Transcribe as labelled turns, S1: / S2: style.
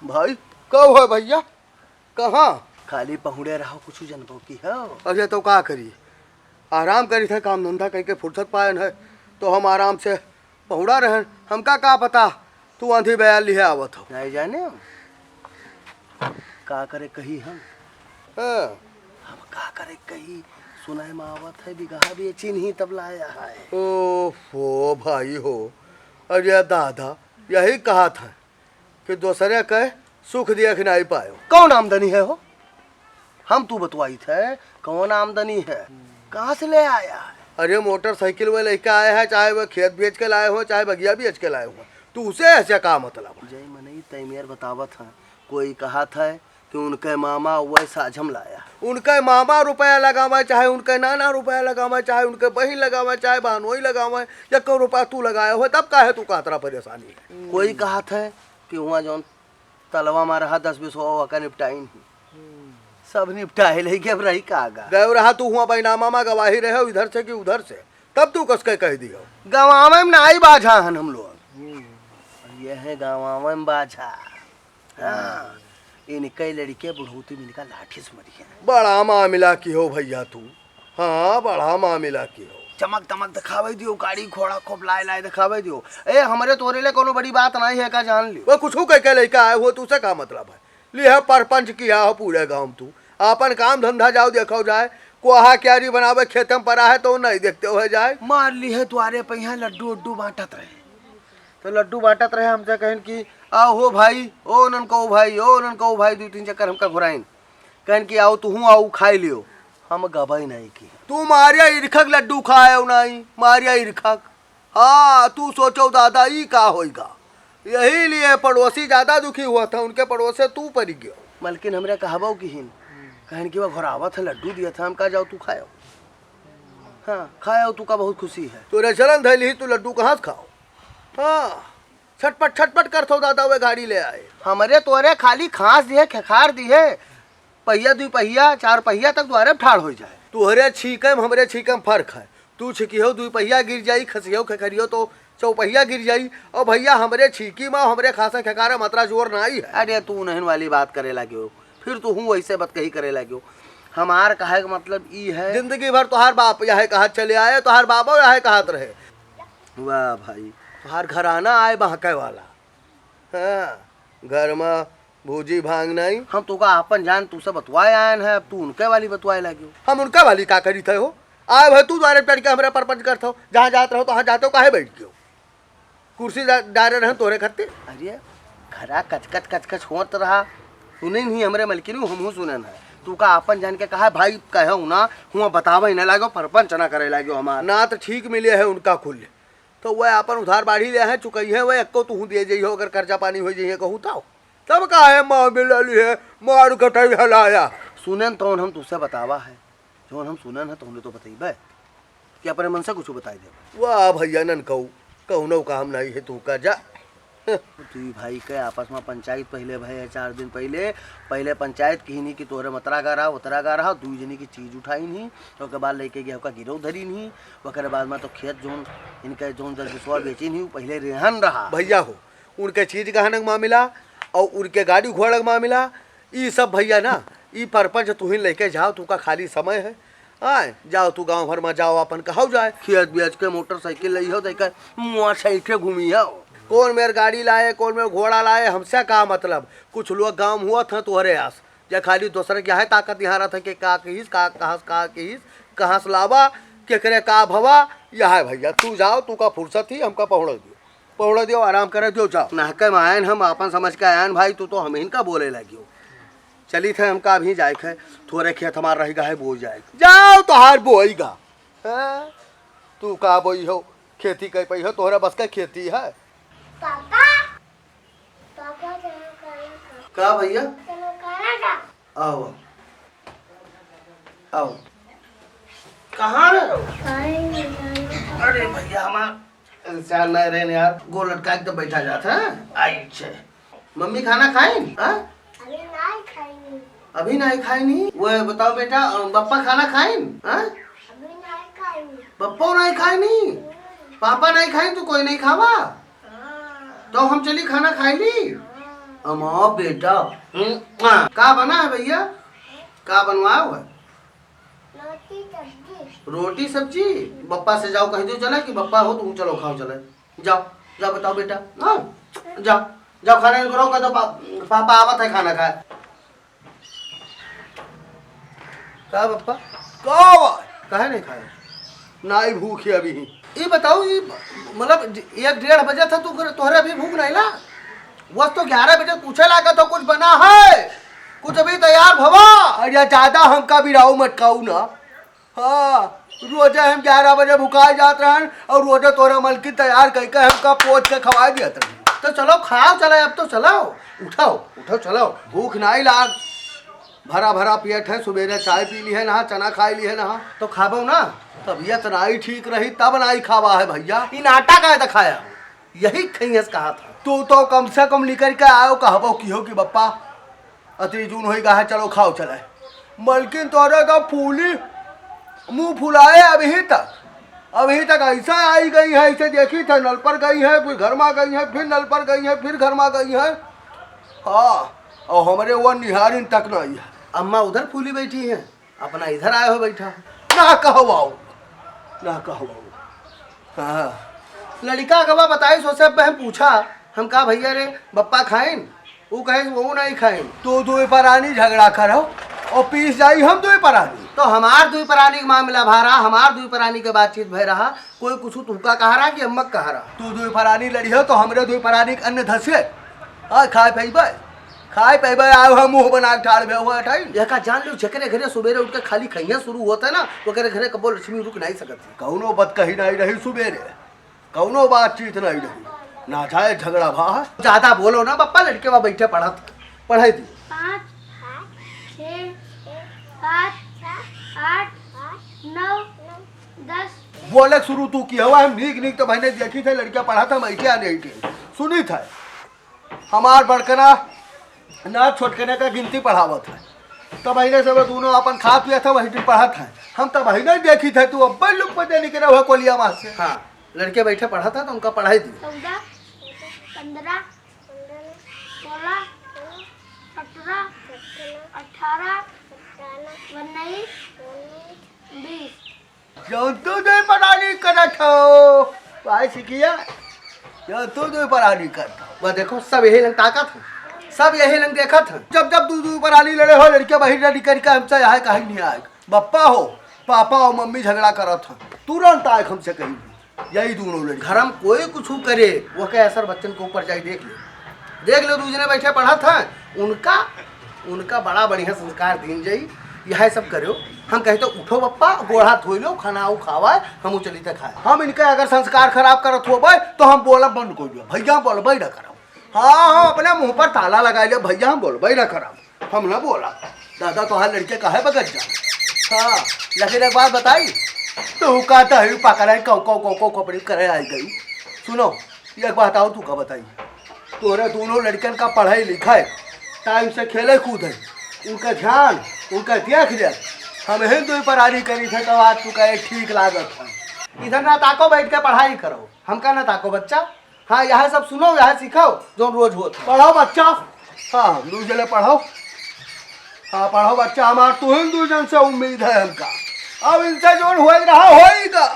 S1: भाई कब है भैया? कहाँ?
S2: खाली पहुड़े रहो कुछ जनबो की हो।
S1: अरे तो का करी, आराम करी थे, काम धंधा करके फुर्सत पायन है तो हम आराम से पहुड़ा रहन। हमका का पता तू आंधी बयाल लिहे आवत हो।
S2: नहीं जाने हम का करे कही हम का करे कही सुनाए में आवत है बिगहा बेची नहीं तब लाया है।
S1: ओ भाई हो, अरे दादा यही कहा था कि दूसरे कहे सुख देख नहीं पायो।
S2: कौन आमदनी है हो? हम तू बतवाई थे कौन आमदनी है, कहाँ से ले आया है?
S1: अरे मोटरसाइकिल में लेके आए हैं, चाहे वह खेत बेच के लाए हो चाहे बगिया बेच के लाए हो, तू उसे ऐसे का मतलब?
S2: जय मनई तैमेर बतावत है कोई कहा था कि उनके मामा वैसा झम लाया।
S1: उनके मामा रुपया लगावे चाहे उनके नाना रुपया लगावे चाहे उनके बहन लगावे चाहे बहनोई लगावे या कोई रुपया तू लगाया हो, तब काहे तू का तरह परेशानी है?
S2: कोई कहा था कि वहाँ जो तलवा में रहा 10-20 का निपटाइन सब निपटाए लेके अब रही कागा
S1: गए रहा तू हुआ बैनामा में गवाही रहे हो इधर से कि उधर से, तब तू कस के कह दियो
S2: गवावे में नाई बाझा हन हम लोग। ये है गवावे में बाझा। हाँ इनके लड़के बुढ़ौती में इनका लाठी से मरी है।
S1: बड़ा मामला की हो भैया तू, हाँ बड़ा मामला की हो।
S2: चमक दमक दिखावे दियो, गाड़ी घोड़ा खूब लाए दिखावे दियो। ए हमारे तोरे ले कोनो बड़ी बात नहीं है का जान लियो।
S1: वो कुछ कह के लेके आए हो तू से का मतलब है? लिया परपंच किया हो पूरे गांव, तू अपन काम धंधा जाओ देखो जाए, कोहा क्यारी बनावे खेतम पड़ा है तो नहीं देखते हो जाए।
S2: मार ली है तुम्हारे पहिया लड्डू उड्डू बांटत रहे तो लड्डू बांटत रहे, हमसे कहन कि आओ हो भाई, ओ ननको भाई, ओ ननको भाई, 2-3 चक्कर हमका घुराइन कहन कि आओ तू आओ खाई लियो। हम गवाही नहीं की।
S1: तू मारिया ईरखक लड्डू खाए नहीं, मारिया ईरखक। हाँ तू सोचो दादा ई का होगा, यही लिए पड़ोसी ज्यादा दुखी हुआ था, उनके पड़ोस से तू पड़ गयो।
S2: मलकिन हमरे कहबो की हिन कहन कि वो घुरावत है लड्डू दिया था, हम कहा जाओ तू खाओ। हाँ खाओ तू का बहुत खुशी है।
S1: तोरे चलन धैली तू लड्डू कहाँ से खाओ? हाँ छटपट छटपट कर थो दादा वे गाड़ी ले आए।
S2: हमारे तोरे खाली खांस दिए खेखार दिए, पहिया 2 पहिया 4 पहिया तक द्वारे ठाड़ हो जाए।
S1: तुहरे छीकम हमरे छीकम फर्क है, तू छिकियो 2 पहिया गिर जाई, खसियो खेखरियो तो 4 पहिया गिर जाई। और भैया हमरे छीकी में हमरे खासा खेकारा मात्रा जोर ना आई है।
S2: अरे तू नहीं वाली बात करे लगे हो, फिर तू हूँ वैसे बात कही करे लगे हो। हमार कहे का मतलब ई है
S1: जिंदगी भर तुहार बाप यह कहा चले आए, तुहार बाबा यह कहत रहे।
S2: वाह भाई
S1: तुहार घराना आए बहके वाला। हाँ घर में भूजी भांग नहीं।
S2: हम तू का अपन जान तू से बतवाए आयन है, अब तू उनके वाली बतवाए लगे हो।
S1: हम उनका वाली का करी थे हो? आए भाई तू द्वारे चढ़ के हमारे परपंच करते हो, जहाँ जाते रहो तो जाते हो, काहे बैठ गयो कुर्सी डारे रहे तोरे खत्ते।
S2: अरे घरा कचकच कचकच होत रहा, सुने नहीं हमरे मलकिन हमहू सुनन है। तू का अपन जान के कहा भाई कहो ना हुआ बतावे न लागो, परपंच ना करे लागो। हमार
S1: ना तो ठीक मिले है उनका खुल, तो वह अपन उधार बाढ़ी ले है चुकई है, वह एको तू दे जाइए अगर कर्जा पानी हो जाइए कहूँ तो तब का है माँ मिला ली है मार कटाई हलाया।
S2: सुनन तो हम तुझसे बतावा है, जो हम सुनन है तो हमने तो बताइबे कि अपने मन से कुछ बताई दे।
S1: वाह भैया नन कहू न काम नहीं है तू का जा।
S2: तू भाई के आपस में पंचायत पहले भय 4 दिन पहले पंचायत की नहीं कि तोहरे मतरा गा रहा उतरा गा रहा, 2 जनी की चीज उठाई नहीं, तो बाद लेके गया का गिरो धरी नहीं, ओकर बाद में तो खेत जोन इनके जोन 10-20 बेची नहीं पहले रेहन रहा।
S1: भैया हो उनके चीज गहन का मामला और उनके गाड़ी घोड़ा का मामला ये सब भैया ना ये परपंच तू ही लेके जाओ, तू का खाली समय है। आए जाओ तू गांव भर में जाओ अपन कहो जाए,
S2: खेत बेच के मोटरसाइकिल ली हो देकर मुआ साइकिल घूमी हो।
S1: कौन मेरे गाड़ी लाए कौन मेरे घोड़ा लाए, हमसे का मतलब। कुछ लोग गांव हुआ था तुहरे आस या खाली दूसरे क्या है ताकत यहाँ रहा था कि का कहीस कहाँ से लावा के करे का भवा। यह है भैया तू जाओ, तू का फुर्सत ही हमका पहुँच दियो आराम करे दियो जाओ।
S2: नाहके में आयन हम अपन समझ के आयन भाई, तू तो हम इनका बोले लगी हो। चली थे हमका अभी जाए खे, थोड़े खेत हमार रहेगा है बो जाए
S1: जाओ तोहार बोईगा। तू का बोई हो खेती कर पई हो, तोहरा बस का खेती है।
S3: पापा
S2: का भैया आओ आओ कहाँ रहे? अरे भैया हमार इंसान नहीं रहे यार, गोल लटका के तो बैठा जाता है। आई छे मम्मी खाना खाई? अभी नहीं खाई नहीं। वो बताओ बेटा पप्पा खाना खाई? पप्पा नहीं खाई नहीं, पापा नहीं खाई तो कोई नहीं खावा, तो हम चली खाना खाई ली।
S1: अमो बेटा का बना है भैया? का बनवाया हुआ है? रोटी सब्जी। बप्पा से जाओ कह दो चले कि बप्पा हो तुम चलो खाओ चले। जाओ जाओ बताओ बेटा। हाँ जाओ जाओ खाना करो कह दो पापा आवत है खाना खाए। का बप्पा कहे नहीं खाए? ना ही भूख है अभी। ये बताओ ये मतलब 1-1:30 बजे था तोहरे अभी भूख नहीं ला? बस तो 11 बजे पूछे लागा तो कुछ बना है? कुछ अभी तैयार भवा? अरे ज्यादा हमका भी राहू मटकाऊ ना। हाँ रोजे हम 11 बजे भुखाए जात रहन और रोजे तोरा मलकी तैयार करके हमका पोच के खवा दिया था। तो चलो खाओ चले अब तो चलो। उठाओ उठाओ चलो भूख नहीं लाग। भरा भरा पेट है सुबेरे चाय पी ली है ना चना खाई ली है ना तो खाबो ना तबीयत नाई ठीक रही तब नाई खावा है भैया। इन आटा का है खाया यही खैस कहा था। तू तो कम से कम निकल के आओ कहबो की हो कि बप्पा अति जून हो गया है चलो खाओ चले। मलकिन तोरे तो फूली मुंह फुलाए अभी तक ऐसा आई गई है ऐसे देखी था नल पर गई है फिर घर में गई है फिर नल पर गई है फिर घर में गई है। हाँ और हमारे वो निहारिन तक नहीं है। अम्मा उधर फूली बैठी है अपना इधर आए हो बैठा ना कहो आओ ना कहो आओ। हाँ लड़का गवा बताई सोचे पे हम पूछा हम कहा भैया रे बप्पा खाइन वो कहे वो नहीं खाइन। तो दो परानी झगड़ा करो और पीस जाई हम दो परानी तो हमार दो परानी का मामला भारा हमार दो परानी के बातचीत भय रहा कोई कुछ तुमका कहा रहा कि अम्मक कहा रहा। तू दो परानी लड़ी हो तो हमरे दो परानी के अन्न धसे खाए पैबे आयो हम मुंह बना ठाड़ में हुआ हटाई। यका जान लो जकरे घरे सुबेरे उठ के खाली खैया शुरू होता है ना वो करे घरे कबो लक्ष्मी रुक नहीं सकती। कौनो बात कही नहीं रही सुबेरे कौनो बातचीत नहीं रही ना जाए झगड़ा भा। ज्यादा बोलो ना बप्पा लड़के वहां बैठे पढ़ाई दी
S3: 5 6 7 8 9 10
S1: बोले शुरू तू किया हुआ हम नीक तो मैंने देखी थे लड़कियां पढ़ा था बैठे आ नहीं थे सुनी था हमार बड़कना ना छोटकने का गिनती पढ़ावत है तब महीने सब दोनों अपन खा पिया था वही दिन पढ़ा था हम तब महीने देखी थे तू अब लोग पता नहीं रहा कोलिया मास से। हाँ लड़के बैठे पढ़ा था तो उनका पढ़ाई दी
S3: 14 15 16 17 18 19 20
S1: जो तू दे पढ़ाई करत हो भाई सिकिया जो तू दे पढ़ाई करता वह देखो सब यही लंग ताकत है सब यही लंग देखा था जब दूध परानी लड़े हो लड़के बही रेडी करके हमसे यहाँ कहीं नहीं आए बप्पा हो पापा और मम्मी झगड़ा करा था तुरंत आए हमसे कहीं यही दोनों लड़के घर में कोई कुछ करे वो क्या असर बच्चन के ऊपर जाए देख लो दूसरे बैठे पढ़ा था उनका बड़ा बढ़िया संस्कार दिन जाई यह सब करो हम कहे तो उठो बप्पा गोड़ा धो लो खाना खावा हम चली थे खाए। हम इनके अगर संस्कार खराब करत हो तो हम बोला बंद कर दिया भैया बोल भाई ना करो। हाँ अपने मुंह पर ताला लगा लिया भैया हम बोल भाई ना खराब हम ना बोला दादा तो हर लड़के कहे बगत जा। हाँ लेकिन एक बात बताई तो कहता है पकड़ा कपड़ी करे आई गई। सुनो एक बात आओ तू का बताई तोरे दोनों लड़कन का पढ़ाई लिखाई टाइम से खेले कूदे उनका ध्यान उनका देख ले हम हिंदू परारी करी थे तो आज तू कहे ठीक लागत है। इधर ना ताको बैठ के पढ़ाई करो हमका ना ताको बच्चा। हाँ यहाँ सब सुनो यहाँ सिखाओ जो रोज हो पढ़ो बच्चा। हाँ दूसरे पढ़ो। हाँ पढ़ो बच्चा हमारा तो हिंदू जन से उम्मीद है हमका अब इनसे जो हो रहा होगा।